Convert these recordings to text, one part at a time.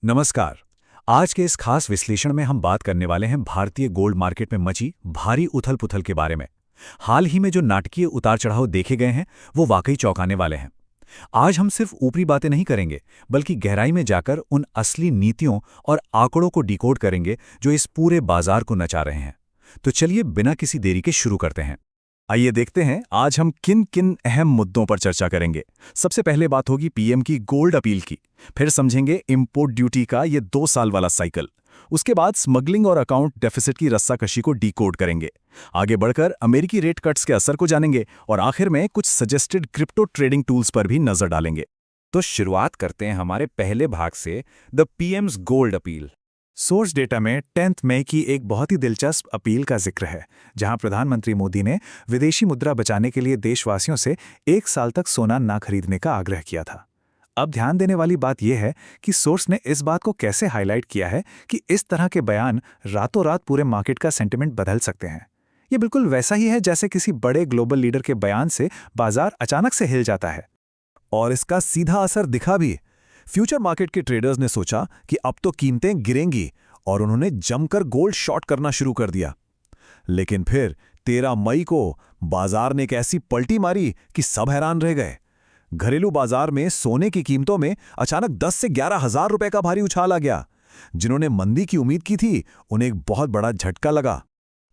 नमस्कार। आज के इस खास विश्लेषण में हम बात करने वाले हैं भारतीय गोल्ड मार्केट में मची भारी उथल-पुथल के बारे में। हाल ही में जो नाटकीय उतार-चढ़ाव देखे गए हैं, वो वाकई चौंकाने वाले हैं। आज हम सिर्फ ऊपरी बातें नहीं करेंगे, बल्कि गहराई में जाकर उन असली नीतियों और आंकड़ों को डिकोड करेंगे जो इस पूरे बाजार को नचा रहे हैं। तो चलिए बिना किसी देरी के शुरू करते हैं। आइए देखते हैं आज हम किन किन अहम मुद्दों पर चर्चा करेंगे। सबसे पहले बात होगी पीएम की गोल्ड अपील की। फिर समझेंगे इंपोर्ट ड्यूटी का ये 2 साल वाला साइकिल। उसके बाद स्मगलिंग और अकाउंट डेफिसिट की रस्साकशी को डीकोड करेंगे। आगे बढ़कर अमेरिकी रेट कट्स के असर को जानेंगे और आखिर में कुछ सजेस्टेड क्रिप्टो ट्रेडिंग टूल्स पर भी नजर डालेंगे। तो शुरुआत करते हैं हमारे पहले भाग से, the PM's gold appeal. Source data में 10 मई की एक बहुत ही दिलचस्प अपील का जिक्र है, जहां प्रधानमंत्री मोदी ने विदेशी मुद्रा बचाने के लिए देशवासियों से 1 साल तक सोना ना खरीदने का आग्रह किया था। अब ध्यान देने वाली बात यह है कि सोर्स ने इस बात को कैसे हाईलाइट किया है कि इस तरह के बयान रातों रात पूरे मार्केट का सेंटिमेंट बदल सकते हैं। ये बिल्कुल वैसा ही है जैसे किसी बड़े ग्लोबल लीडर के बयान से बाजार अचानक से हिल जाता है। और इसका सीधा असर दिखा भी। फ्यूचर मार्केट के ट्रेडर्स ने सोचा कि अब तो कीमतें गिरेंगी और उन्होंने जमकर गोल्ड शॉर्ट करना शुरू कर दिया। लेकिन फिर 13 मई को बाजार ने एक ऐसी पलटी मारी कि सब हैरान रह गए। घरेलू बाजार में सोने की कीमतों में अचानक 10 से 11 हजार रुपए का भारी उछाल आ गया। जिन्होंने मंदी की उम्मीद की थी, उन्हें एक बहुत बड़ा झटका लगा।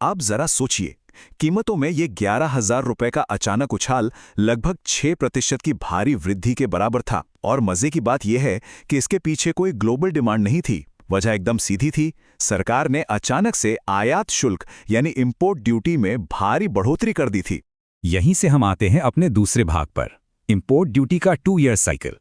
आप जरा सोचिए, कीमतों में ये 11,000 रुपए का अचानक उछाल लगभग 6% की भारी वृद्धि के बराबर था। और मजे की बात यह है कि इसके पीछे कोई ग्लोबल डिमांड नहीं थी। वजह एकदम सीधी थी। सरकार ने अचानक से आयात शुल्क यानी इंपोर्ट ड्यूटी में भारी बढ़ोतरी कर दी थी। यहीं से हम आते हैं अपने दूसरे भाग पर, इंपोर्ट ड्यूटी का 2 ईयर साइकिल।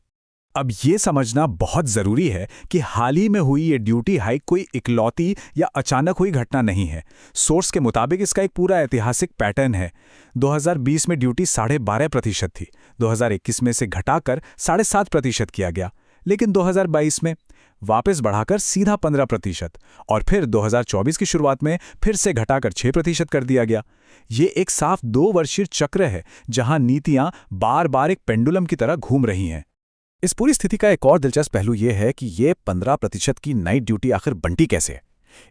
अब ये समझना बहुत जरूरी है कि हाल ही में हुई ये ड्यूटी हाइक कोई इकलौती या अचानक हुई घटना नहीं है। सोर्स के मुताबिक इसका एक पूरा ऐतिहासिक पैटर्न है। 2020 में ड्यूटी 12.5% थी, 2021 में से घटाकर 7.5% किया गया, लेकिन 2022 में वापस बढ़ाकर सीधा 15% और फिर 2024 की शुरुआत में फिर से घटाकर 6% कर दिया गया। ये एक साफ 2 वर्षीय चक्र है जहां नीतियां बार बार एक पेंडुलम की तरह घूम रही हैं। इस पूरी स्थिति का एक और दिलचस्प पहलू यह है कि ये 15% की नई ड्यूटी आखिर बंटी कैसे है।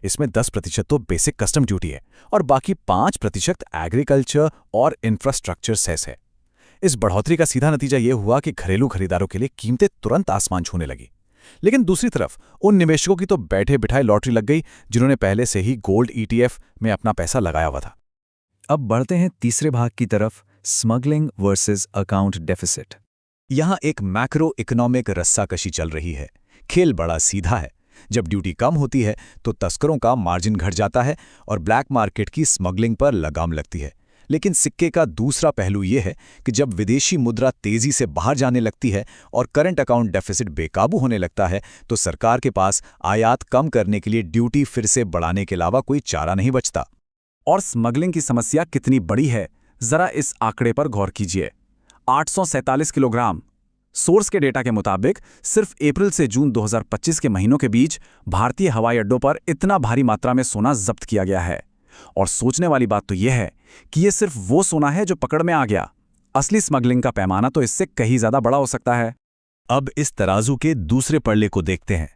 इसमें 10% तो बेसिक कस्टम ड्यूटी है और बाकी 5% एग्रीकल्चर और इंफ्रास्ट्रक्चर सेस है। इस बढ़ोतरी का सीधा नतीजा यह हुआ कि घरेलू खरीदारों के लिए कीमतें तुरंत आसमान छूने लगी। लेकिन दूसरी तरफ उन निवेशकों की तो बैठे बिठाए लॉटरी लग गई जिन्होंने पहले से ही गोल्ड ETF में अपना पैसा लगाया हुआ था। अब बढ़ते हैं तीसरे भाग की तरफ, स्मगलिंग वर्सेस अकाउंट डेफिसिट। यहां एक मैक्रो इकोनॉमिक रस्साकशी चल रही है। खेल बड़ा सीधा है। जब ड्यूटी कम होती है तो तस्करों का मार्जिन घट जाता है और ब्लैक मार्केट की स्मगलिंग पर लगाम लगती है। लेकिन सिक्के का दूसरा पहलू यह है कि जब विदेशी मुद्रा तेजी से बाहर जाने लगती है और करंट अकाउंट डेफिसिट बेकाबू होने लगता है, तो सरकार के पास आयात कम करने के लिए ड्यूटी फिर से बढ़ाने के अलावा कोई चारा नहीं बचता। और स्मगलिंग की समस्या कितनी बड़ी है, जरा इस आंकड़े पर गौर कीजिए। 847 किलोग्राम। सोर्स के डेटा के मुताबिक सिर्फ अप्रैल से जून 2025 के महीनों के बीच भारतीय हवाई अड्डों पर इतना भारी मात्रा में सोना जब्त किया गया है। और सोचने वाली बात तो यह है कि यह सिर्फ वो सोना है जो पकड़ में आ गया। असली स्मगलिंग का पैमाना तो इससे कहीं ज्यादा बड़ा हो सकता है। अब इस तराजू के दूसरे पल्ले को देखते हैं।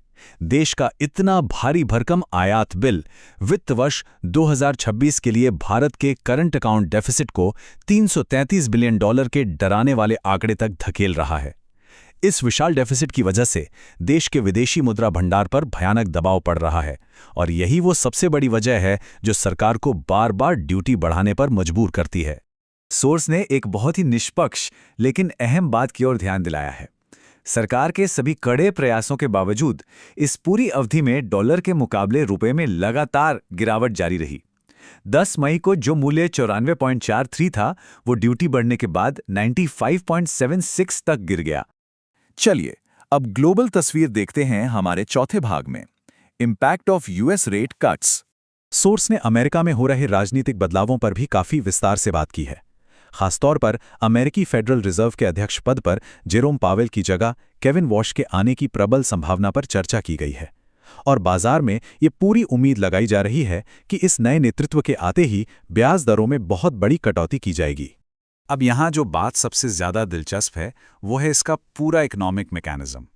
देश का इतना भारी भरकम आयात बिल वित्त वर्ष 2026 के लिए भारत के करंट अकाउंट डेफिसिट को $333 बिलियन के डराने वाले आंकड़े तक धकेल रहा है। इस विशाल डेफिसिट की वजह से देश के विदेशी मुद्रा भंडार पर भयानक दबाव पड़ रहा है और यही वो सबसे बड़ी वजह है जो सरकार को बार बार ड्यूटी बढ़ाने पर मजबूर करती है। सोर्स ने एक बहुत ही निष्पक्ष लेकिन अहम बात की ओर ध्यान दिलाया है। सरकार के सभी कड़े प्रयासों के बावजूद इस पूरी अवधि में डॉलर के मुकाबले रुपए में लगातार गिरावट जारी रही। 10 मई को जो मूल्य 94.43 था, वो ड्यूटी बढ़ने के बाद 95.76 तक गिर गया। चलिए अब ग्लोबल तस्वीर देखते हैं हमारे चौथे भाग में, impact of US rate cuts. Source ने अमेरिका में हो रहे राजनीतिक बदलावों पर भी काफी विस्तार से बात की है। खासतौर पर अमेरिकी फेडरल रिजर्व के अध्यक्ष पद पर जेरोम पावेल की जगह केविन वॉश के आने की प्रबल संभावना पर चर्चा की गई है और बाजार में ये पूरी उम्मीद लगाई जा रही है कि इस नए नेतृत्व के आते ही ब्याज दरों में बहुत बड़ी कटौती की जाएगी। अब यहाँ जो बात सबसे ज्यादा दिलचस्प है वो है इसका पूरा इकोनॉमिक मैकेनिज्म।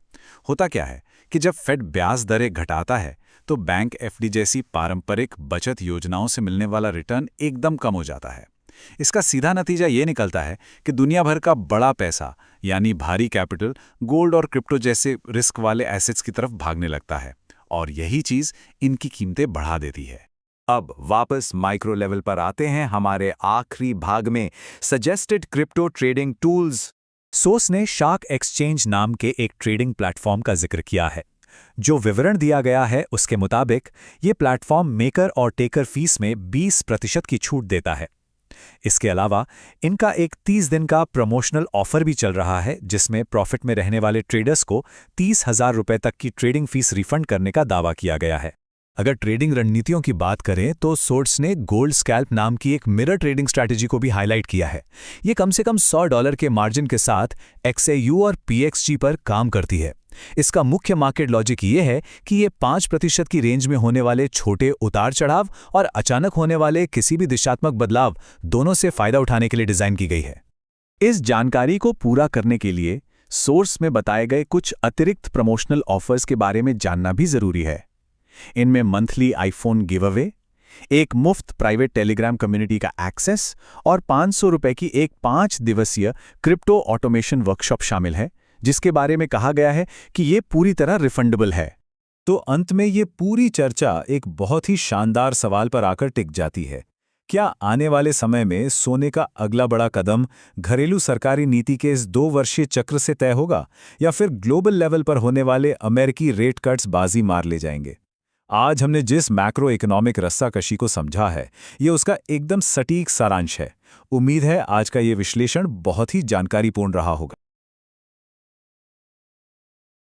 होता क्या है कि जब फेड ब्याज दरें घटाता है तो बैंक एफडी जैसी पारंपरिक बचत योजनाओं से मिलने वाला रिटर्न एकदम कम हो जाता है। इसका सीधा नतीजा ये निकलता है कि दुनिया भर का बड़ा पैसा यानी भारी कैपिटल गोल्ड और क्रिप्टो जैसे रिस्क वाले एसेट्स की तरफ भागने लगता है और यही चीज इनकी कीमतें बढ़ा देती है। अब वापस माइक्रो लेवल पर आते हैं हमारे आखिरी भाग में, suggested crypto trading tools. Source ने शार्क एक्सचेंज नाम के एक ट्रेडिंग प्लेटफॉर्म का जिक्र किया है। जो विवरण दिया गया है उसके मुताबिक ये प्लेटफॉर्म मेकर और टेकर फीस में 20% की छूट देता है। इसके अलावा इनका एक 30 दिन का प्रमोशनल ऑफर भी चल रहा है जिसमें प्रॉफिट में रहने वाले ट्रेडर्स को 30,000 रुपए तक की ट्रेडिंग फीस रिफंड करने का दावा किया गया है। अगर ट्रेडिंग रणनीतियों की बात करें तो सोर्स ने गोल्ड स्कैल्प नाम की एक मिरर ट्रेडिंग स्ट्रैटेजी को भी हाईलाइट किया है। ये कम से कम $100 के मार्जिन के साथ XAU और PXG पर काम करती है। इसका मुख्य मार्केट लॉजिक ये है कि ये 5% की रेंज में होने वाले छोटे उतार चढ़ाव और अचानक होने वाले किसी भी दिशात्मक बदलाव दोनों से फायदा उठाने के लिए डिजाइन की गई है। इस जानकारी को पूरा करने के लिए सोर्स में बताए गए कुछ अतिरिक्त प्रमोशनल ऑफर्स के बारे में जानना भी जरूरी है। इनमें मंथली आईफोन गिव अवे, एक मुफ्त प्राइवेट टेलीग्राम कम्युनिटी का एक्सेस और 500 रुपए की एक 5 दिवसीय क्रिप्टो ऑटोमेशन वर्कशॉप शामिल है, जिसके बारे में कहा गया है कि ये पूरी तरह रिफंडेबल है। तो अंत में ये पूरी चर्चा एक बहुत ही शानदार सवाल पर आकर टिक जाती है। क्या आने वाले समय में सोने का अगला बड़ा कदम घरेलू सरकारी नीति के इस 2 वर्षीय चक्र से तय होगा या फिर ग्लोबल लेवल पर होने वाले अमेरिकी रेट कट्स बाजी मार ले जाएंगे? आज हमने जिस मैक्रो इकोनॉमिक रस्साकशी को समझा है ये उसका एकदम सटीक सारांश है। उम्मीद है आज का ये विश्लेषण बहुत ही जानकारीपूर्ण रहा होगा।